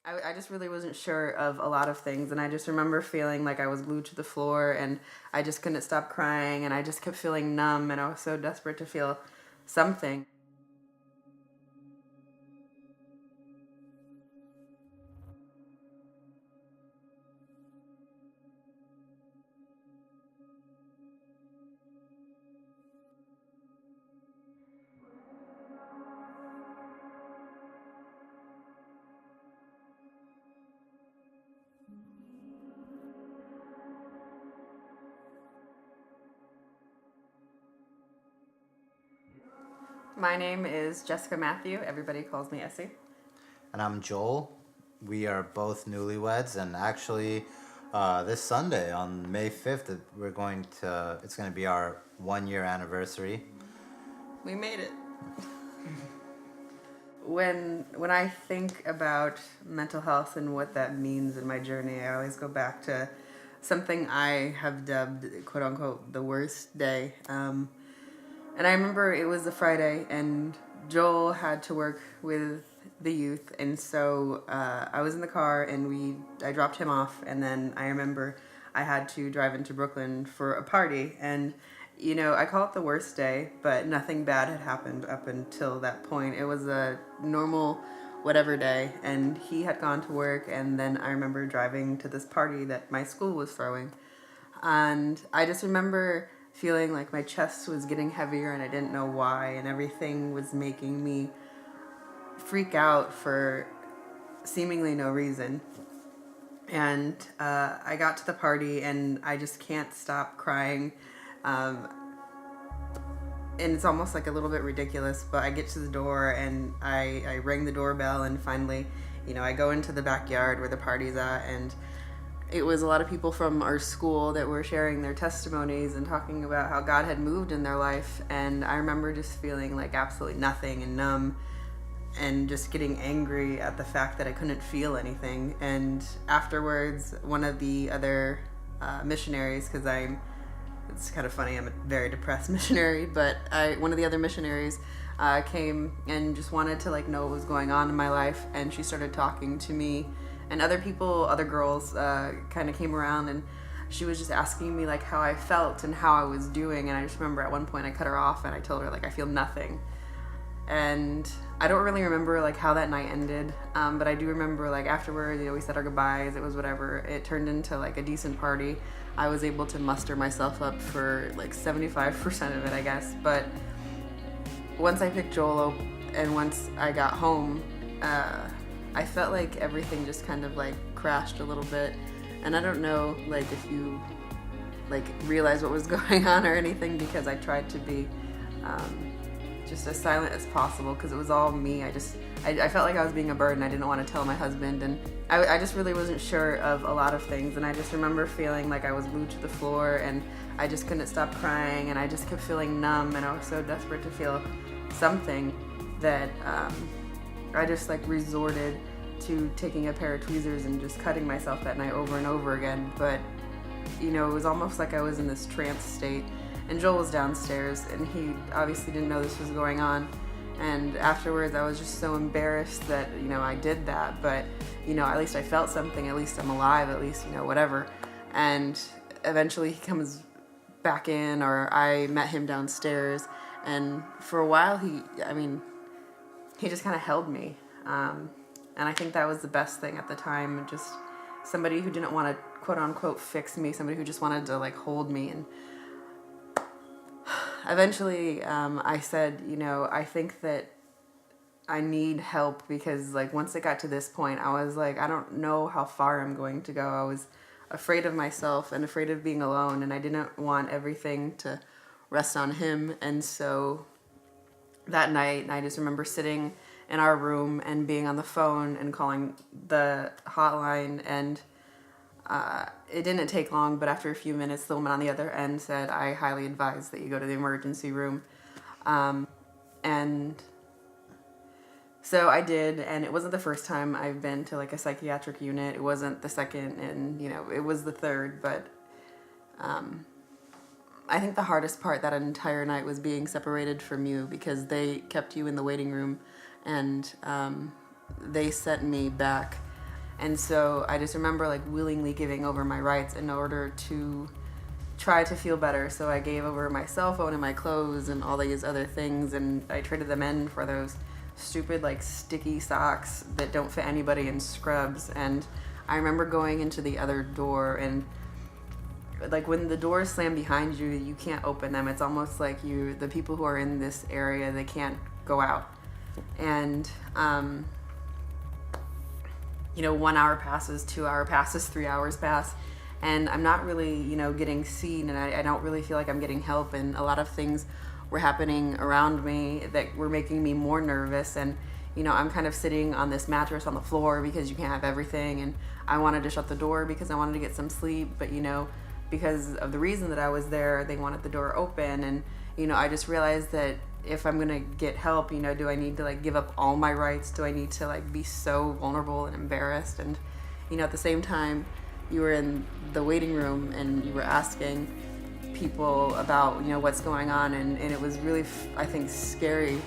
I just really wasn't sure of a lot of things, and I just remember feeling like I was glued to the floor, and I just couldn't stop crying, and I just kept feeling numb, and I was so desperate to feel something. My name is Jessica Mathew. Everybody calls me Essie. And I'm Joel. We are both newlyweds, and actually, this Sunday on May 5th, it's going to be our 1 year anniversary. We made it. When I think about mental health and what that means in my journey, I always go back to something I have dubbed, quote unquote, the worst day. And I remember it was a Friday, and Joel had to work with the youth, and so I was in the car, and I dropped him off, and then I remember I had to drive into Brooklyn for a party, and I call it the worst day, but nothing bad had happened up until that point. It was a normal whatever day, and he had gone to work, and then I remember driving to this party that my school was throwing, and I just remember feeling like my chest was getting heavier and I didn't know why, and everything was making me freak out for seemingly no reason. And I got to the party and I just can't stop crying. Um, and it's almost like a little bit ridiculous, but I get to the door and I ring the doorbell, and finally, I go into the backyard where the party's at, and it was a lot of people from our school that were sharing their testimonies and talking about how God had moved in their life. And I remember just feeling like absolutely nothing and numb, and just getting angry at the fact that I couldn't feel anything. And afterwards, one of the other missionaries, because it's kind of funny, I'm a very depressed missionary, but one of the other missionaries came and just wanted to know what was going on in my life, and she started talking to me, and other girls kind of came around, and she was just asking me how I felt and how I was doing. And I just remember at one point I cut her off and I told her I feel nothing. And I don't really remember how that night ended, but I do remember afterwards, we said our goodbyes. It was whatever. It turned into a decent party. I was able to muster myself up for 75% of it, I guess. But once I picked Joel up and once I got home, I felt like everything just kind of crashed a little bit. And I don't know if you realize what was going on or anything, because I tried to be just as silent as possible, because it was all me. I felt like I was being a burden. I didn't want to tell my husband, and I just really wasn't sure of a lot of things. And I just remember feeling like I was glued to the floor, and I just couldn't stop crying, and I just kept feeling numb, and I was so desperate to feel something that I just resorted to taking a pair of tweezers and just cutting myself that night over and over again. But it was almost like I was in this trance state. And Joel was downstairs, and he obviously didn't know this was going on. And afterwards, I was just so embarrassed that, I did that. But, at least I felt something. At least I'm alive. At least, whatever. And eventually he comes back in, or I met him downstairs. And for a while, he just kind of held me. And I think that was the best thing at the time. Just somebody who didn't want to, quote unquote, fix me. Somebody who just wanted to, hold me. And eventually, I said, I think that I need help, because once it got to this point, I was I don't know how far I'm going to go. I was afraid of myself and afraid of being alone, and I didn't want everything to rest on him. And so that night, I just remember sitting in our room and being on the phone and calling the hotline, and it didn't take long, but after a few minutes, the woman on the other end said, I highly advise that you go to the emergency room. And so I did, and it wasn't the first time I've been to a psychiatric unit. It wasn't the second, and it was the third. But I think the hardest part that entire night was being separated from you, because they kept you in the waiting room, and they sent me back And so I just remember like willingly giving over my rights in order to try to feel better. So I gave over my cell phone and my clothes and all these other things, and I traded them in for those stupid like sticky socks that don't fit anybody in scrubs. And I remember going into the other door, and like when the doors slam behind you, you can't open them. It's almost like the people who are in this area, they can't go out. And 1 hour passes, 2 hour passes, 3 hours pass, and I'm not really, getting seen, and I don't really feel like I'm getting help. And a lot of things were happening around me that were making me more nervous. And, I'm kind of sitting on this mattress on the floor because you can't have everything. And I wanted to shut the door because I wanted to get some sleep. But, because of the reason that I was there, they wanted the door open. And, I just realized that if I'm going to get help, do I need to like give up all my rights? Do I need to like be so vulnerable and embarrassed? And, at the same time, you were in the waiting room and you were asking people about, what's going on. And it was really, I think, scary.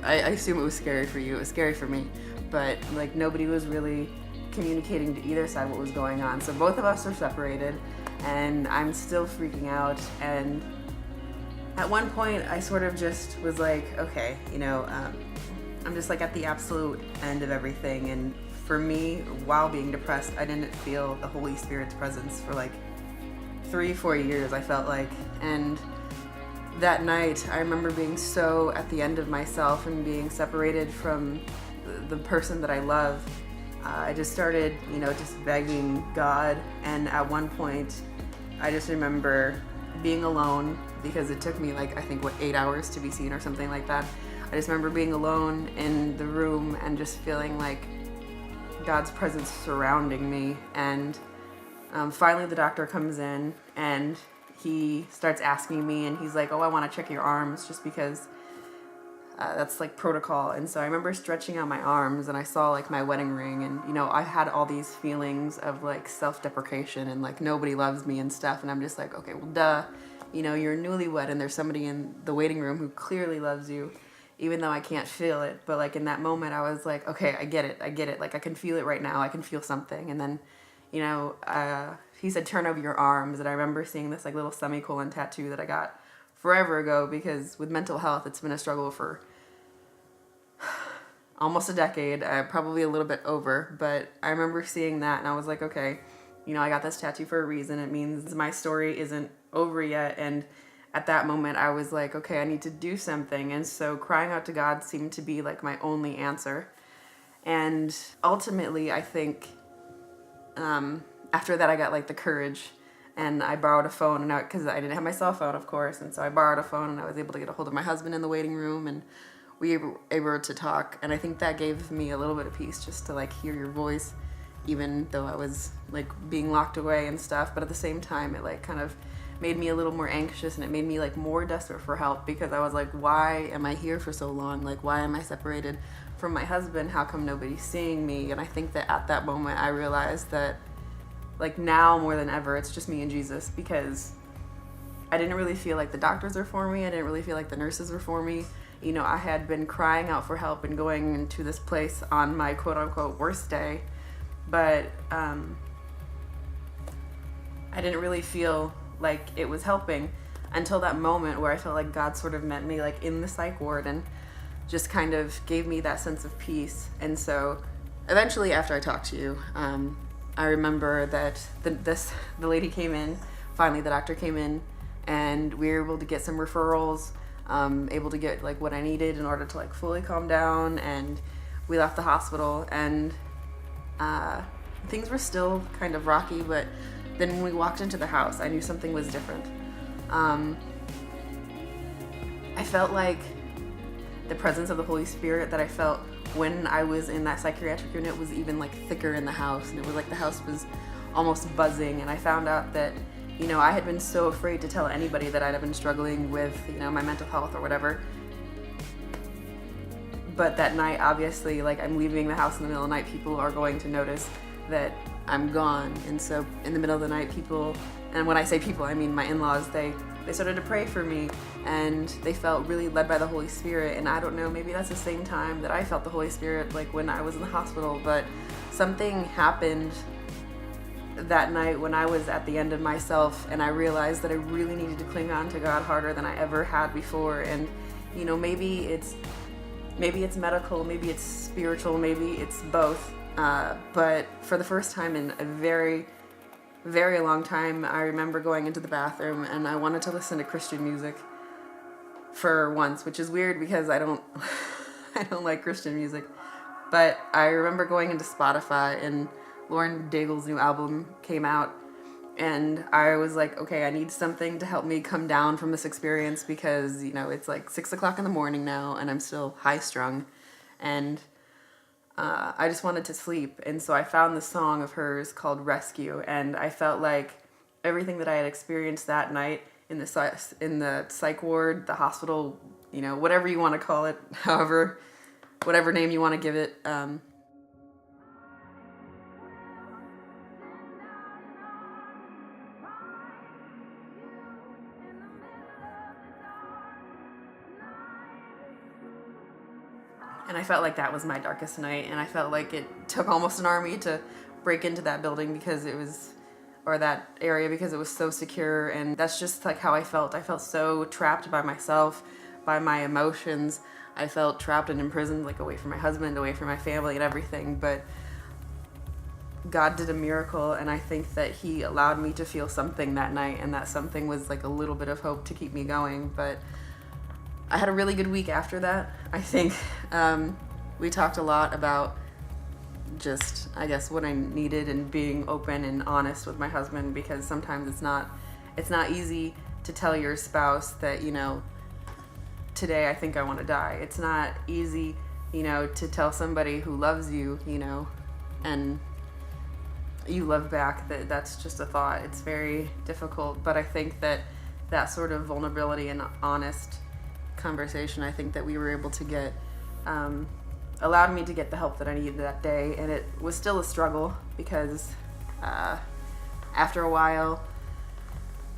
I assume it was scary for you. It was scary for me. But like nobody was really communicating to either side what was going on. So both of us are separated, and I'm still freaking out. And at one point, I sort of just was like, okay, I'm just like at the absolute end of everything. And for me, while being depressed, I didn't feel the Holy Spirit's presence for like 3-4 years, I felt like. And that night, I remember being so at the end of myself and being separated from the person that I love. I just started, just begging God. And at one point, I just remember being alone, because it took me like, I think 8 hours to be seen or something like that. I just remember being alone in the room and just feeling like God's presence surrounding me. And finally the doctor comes in and he starts asking me, and he's like, oh, I want to check your arms just because that's like protocol. And so I remember stretching out my arms and I saw like my wedding ring, and I had all these feelings of like self-deprecation and like nobody loves me and stuff. And I'm just like, okay, well, duh. You're newlywed and there's somebody in the waiting room who clearly loves you, even though I can't feel it. But like in that moment, I was like, okay, I get it. Like I can feel it right now. I can feel something. And then, he said, turn over your arms. And I remember seeing this like little semicolon tattoo that I got forever ago, because with mental health, it's been a struggle for almost a decade, probably a little bit over. But I remember seeing that and I was like, okay, I got this tattoo for a reason. It means my story isn't over yet. And at that moment I was like, okay, I need to do something. And so crying out to God seemed to be like my only answer. And ultimately, I think after that I got like the courage, and I borrowed a phone, and because I didn't have my cell phone, of course, and so I borrowed a phone, and I was able to get a hold of my husband in the waiting room, and we were able to talk. And I think that gave me a little bit of peace, just to like hear your voice, even though I was like being locked away and stuff. But at the same time, it like kind of made me a little more anxious, and it made me like more desperate for help, because I was like, why am I here for so long? Like, why am I separated from my husband? How come nobody's seeing me? And I think that at that moment I realized that like now more than ever, it's just me and Jesus, because I didn't really feel like the doctors were for me. I didn't really feel like the nurses were for me. I had been crying out for help and going into this place on my quote unquote worst day, but I didn't really feel like it was helping until that moment where I felt like God sort of met me like in the psych ward and just kind of gave me that sense of peace. And so eventually, after I talked to you, I remember that the lady came in, finally the doctor came in, and we were able to get some referrals, able to get like what I needed in order to like fully calm down. And we left the hospital, and things were still kind of rocky, but then when we walked into the house, I knew something was different. I felt like the presence of the Holy Spirit that I felt when I was in that psychiatric unit was even like thicker in the house, and it was like the house was almost buzzing. And I found out that I had been so afraid to tell anybody that I'd been struggling with my mental health or whatever. But that night, obviously, like I'm leaving the house in the middle of the night, people are going to notice that I'm gone. And so in the middle of the night, people, and when I say people, I mean my in-laws, they started to pray for me, and they felt really led by the Holy Spirit. And I don't know, maybe that's the same time that I felt the Holy Spirit, like when I was in the hospital. But something happened that night when I was at the end of myself, and I realized that I really needed to cling on to God harder than I ever had before. And maybe it's medical, maybe it's spiritual, maybe it's both. But for the first time in a very, very long time, I remember going into the bathroom and I wanted to listen to Christian music for once, which is weird because I don't I don't like Christian music. But I remember going into Spotify and Lauren Daigle's new album came out, and I was like, okay, I need something to help me come down from this experience because, it's like 6 o'clock in the morning now and I'm still high strung, and I just wanted to sleep. And so I found this song of hers called Rescue, and I felt like everything that I had experienced that night in the psych ward, the hospital, whatever you want to call it, whatever name you want to give it, and I felt like that was my darkest night, and I felt like it took almost an army to break into that building or that area because it was so secure. And that's just like how I felt. I felt so trapped by myself, by my emotions. I felt trapped and imprisoned, like away from my husband, away from my family and everything. But God did a miracle, and I think that he allowed me to feel something that night, and that something was like a little bit of hope to keep me going. But I had a really good week after that. I think we talked a lot about just, I guess, what I needed and being open and honest with my husband, because sometimes it's not easy to tell your spouse that, today I think I want to die. It's not easy, to tell somebody who loves you, and you love back, that's just a thought. It's very difficult. But I think that sort of vulnerability and honest conversation, I think that we were able to get, allowed me to get the help that I needed that day. And it was still a struggle because after a while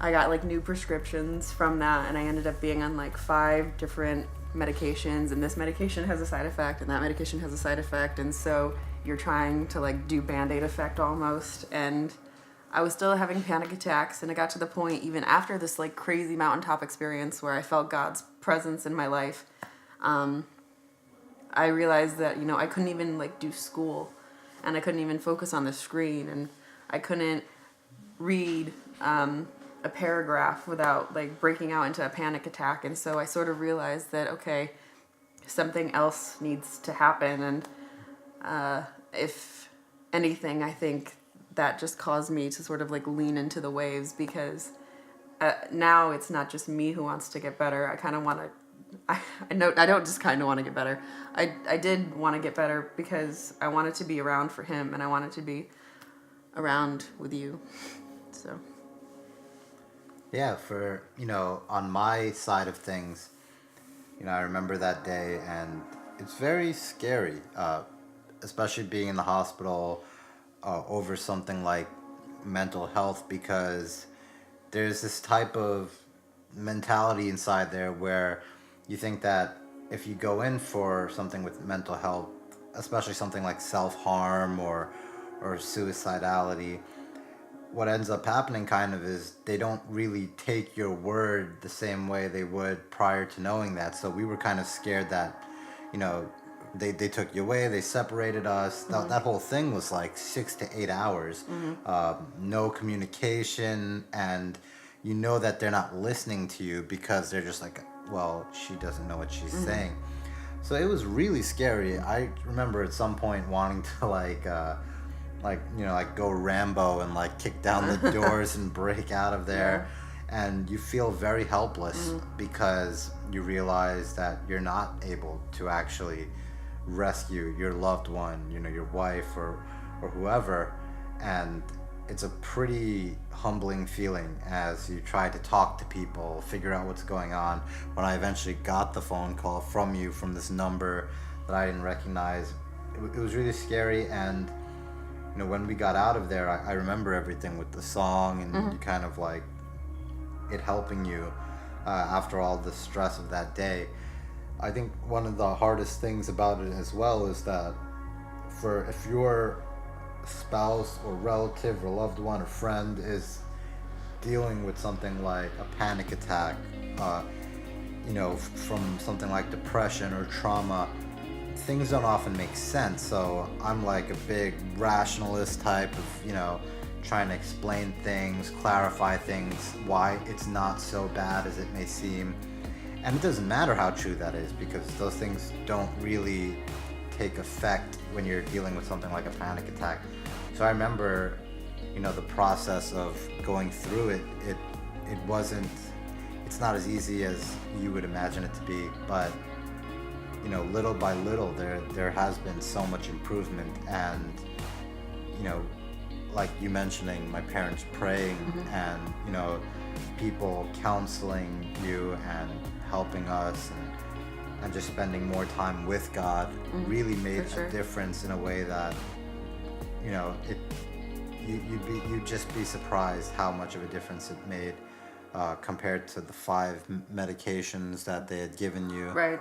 I got like new prescriptions from that, and I ended up being on like 5 different medications, and this medication has a side effect and that medication has a side effect, and so you're trying to like do Band-Aid effect almost. And I was still having panic attacks, and it got to the point even after this like crazy mountaintop experience where I felt God's presence in my life. I realized that, I couldn't even like do school, and I couldn't even focus on the screen, and I couldn't read a paragraph without like breaking out into a panic attack. And so I sort of realized that, okay, something else needs to happen. And if anything, I think that just caused me to sort of like lean into the waves, because now it's not just me who wants to get better. I kind of want to, I don't just kind of want to get better. I did want to get better because I wanted to be around for him, and I wanted to be around with you. So. Yeah, for, on my side of things, I remember that day, and it's very scary, especially being in the hospital over something like mental health, because there's this type of mentality inside there where you think that if you go in for something with mental health, especially something like self-harm or suicidality, what ends up happening kind of is they don't really take your word the same way they would prior to knowing that. So we were kind of scared that, they took you away, they separated us. Mm-hmm. That whole thing was like 6 to 8 hours, no communication, and that they're not listening to you because they're just like, well, she doesn't know what she's saying. So it was really scary. I remember at some point wanting to go Rambo and like kick down the doors and break out of there. Yeah. And you feel very helpless because you realize that you're not able to actually rescue your loved one, your wife or whoever. And it's a pretty humbling feeling as you try to talk to people, figure out what's going on. When I eventually got the phone call from you from this number that I didn't recognize, it was really scary. And when we got out of there, I remember everything with the song and you kind of like it helping you after all the stress of that day. I think one of the hardest things about it as well is that if you're spouse or relative or loved one or friend is dealing with something like a panic attack, from something like depression or trauma, things don't often make sense. So I'm like a big rationalist type of, trying to explain things, clarify things, why it's not so bad as it may seem. And it doesn't matter how true that is, because those things don't really take effect when you're dealing with something like a panic attack. So I remember, the process of going through it, it's not as easy as you would imagine it to be, but little by little there has been so much improvement. And like you mentioning my parents praying, and people counseling you and helping us, and just spending more time with God really made a difference in a way that you'd just be surprised how much of a difference it made compared to the 5 medications that they had given you. Right.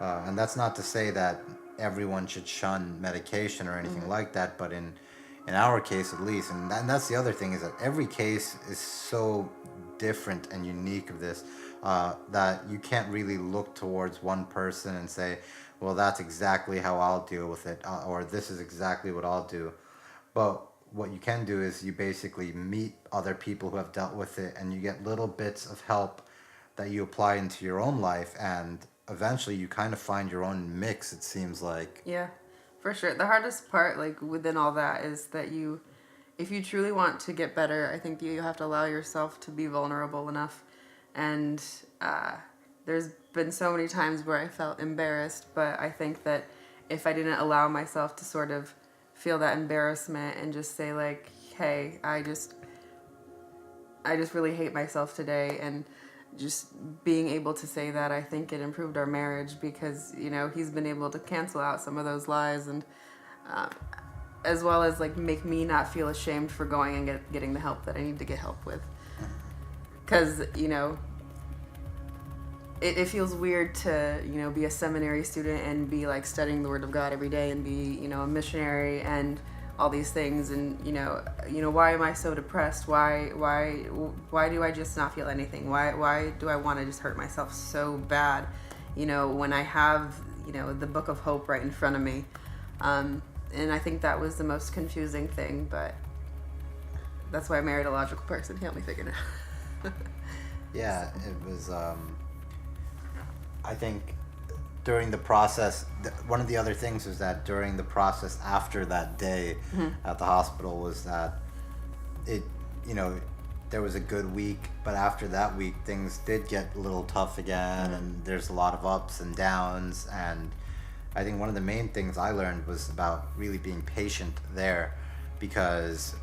And that's not to say that everyone should shun medication or anything like that, but in our case at least, and that's the other thing, is that every case is so different and unique of this, that you can't really look towards one person and say, well, that's exactly how I'll deal with it, or this is exactly what I'll do. But what you can do is you basically meet other people who have dealt with it, and you get little bits of help that you apply into your own life, and eventually you kind of find your own mix, it seems like. Yeah, for sure. The hardest part, like, within all that is that if you truly want to get better, I think you have to allow yourself to be vulnerable enough. And there's been so many times where I felt embarrassed, but I think that if I didn't allow myself to sort of feel that embarrassment and just say, like, hey, I just really hate myself today, and just being able to say that, I think it improved our marriage, because he's been able to cancel out some of those lies, and as well as like make me not feel ashamed for going and getting the help that I need to get help with, because it feels weird to be a seminary student and be like studying the Word of God every day and be a missionary and all these things, and why am I so depressed? Why do I just not feel anything? Why do I want to just hurt myself so bad? When I have the book of hope right in front of me, and I think that was the most confusing thing, but that's why I married a logical person to help me figure it out. Yeah, it was. I think during the process, one of the other things was that during the process after that day at the hospital was that it, there was a good week, but after that week things did get a little tough again, and there's a lot of ups and downs. And I think one of the main things I learned was about really being patient there, because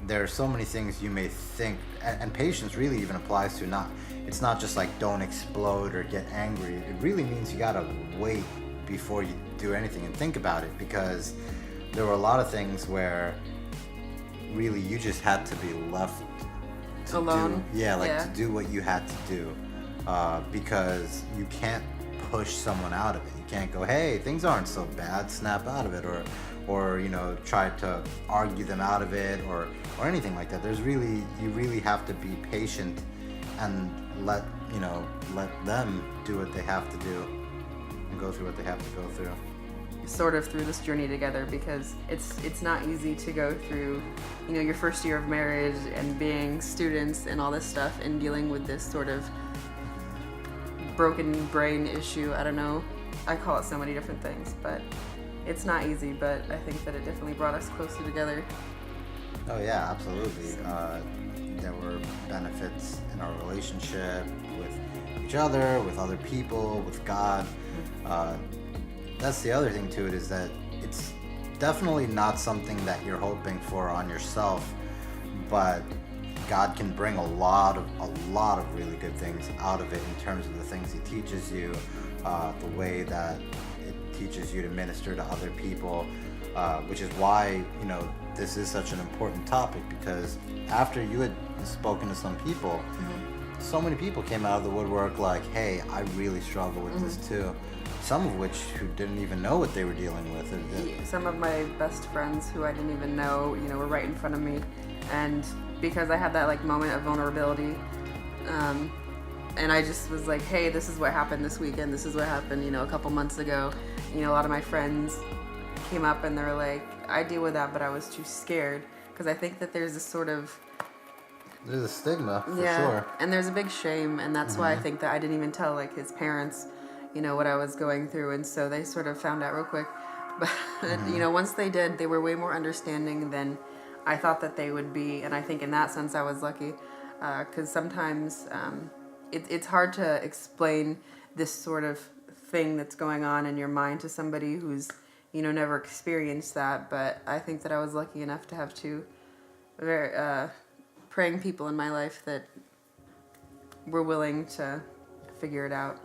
there are so many things you may think, and patience really even applies to it's not just like don't explode or get angry. It really means you gotta wait before you do anything and think about it, because there were a lot of things where really you just had to be left to alone. To do what you had to do, because you can't push someone out of it. You can't go, hey, things aren't so bad, snap out of it, or try to argue them out of it, or anything like that. You really have to be patient and let them do what they have to do and go through what they have to go through. Sort of through this journey together, because it's not easy to go through your first year of marriage and being students and all this stuff, and dealing with this sort of broken brain issue. I don't know, I call it so many different things, but it's not easy. But I think that it definitely brought us closer together. Oh yeah, absolutely. There were benefits in our relationship with each other, with other people, with God. That's the other thing to it, is that it's definitely not something that you're hoping for on yourself, but God can bring a lot of really good things out of it, in terms of the things He teaches you, the way that it teaches you to minister to other people, which is why this is such an important topic, because after you had spoken to some people, so many people came out of the woodwork like, hey, I really struggle with this too. some of which who didn't even know what they were dealing with. Some of my best friends who I didn't even know, were right in front of me, and because I had that like moment of vulnerability, and I just was like, hey, this is what happened this weekend. This is what happened, a couple months ago. A lot of my friends came up and they were like, I deal with that, but I was too scared, because I think that there's there's a stigma for sure, and there's a big shame, and that's why I think that I didn't even tell like his parents, what I was going through, and so they sort of found out real quick. But once they did, they were way more understanding than I thought that they would be, and I think in that sense I was lucky, because sometimes it's hard to explain this sort of thing that's going on in your mind to somebody who's never experienced that. But I think that I was lucky enough to have two very praying people in my life that were willing to figure it out.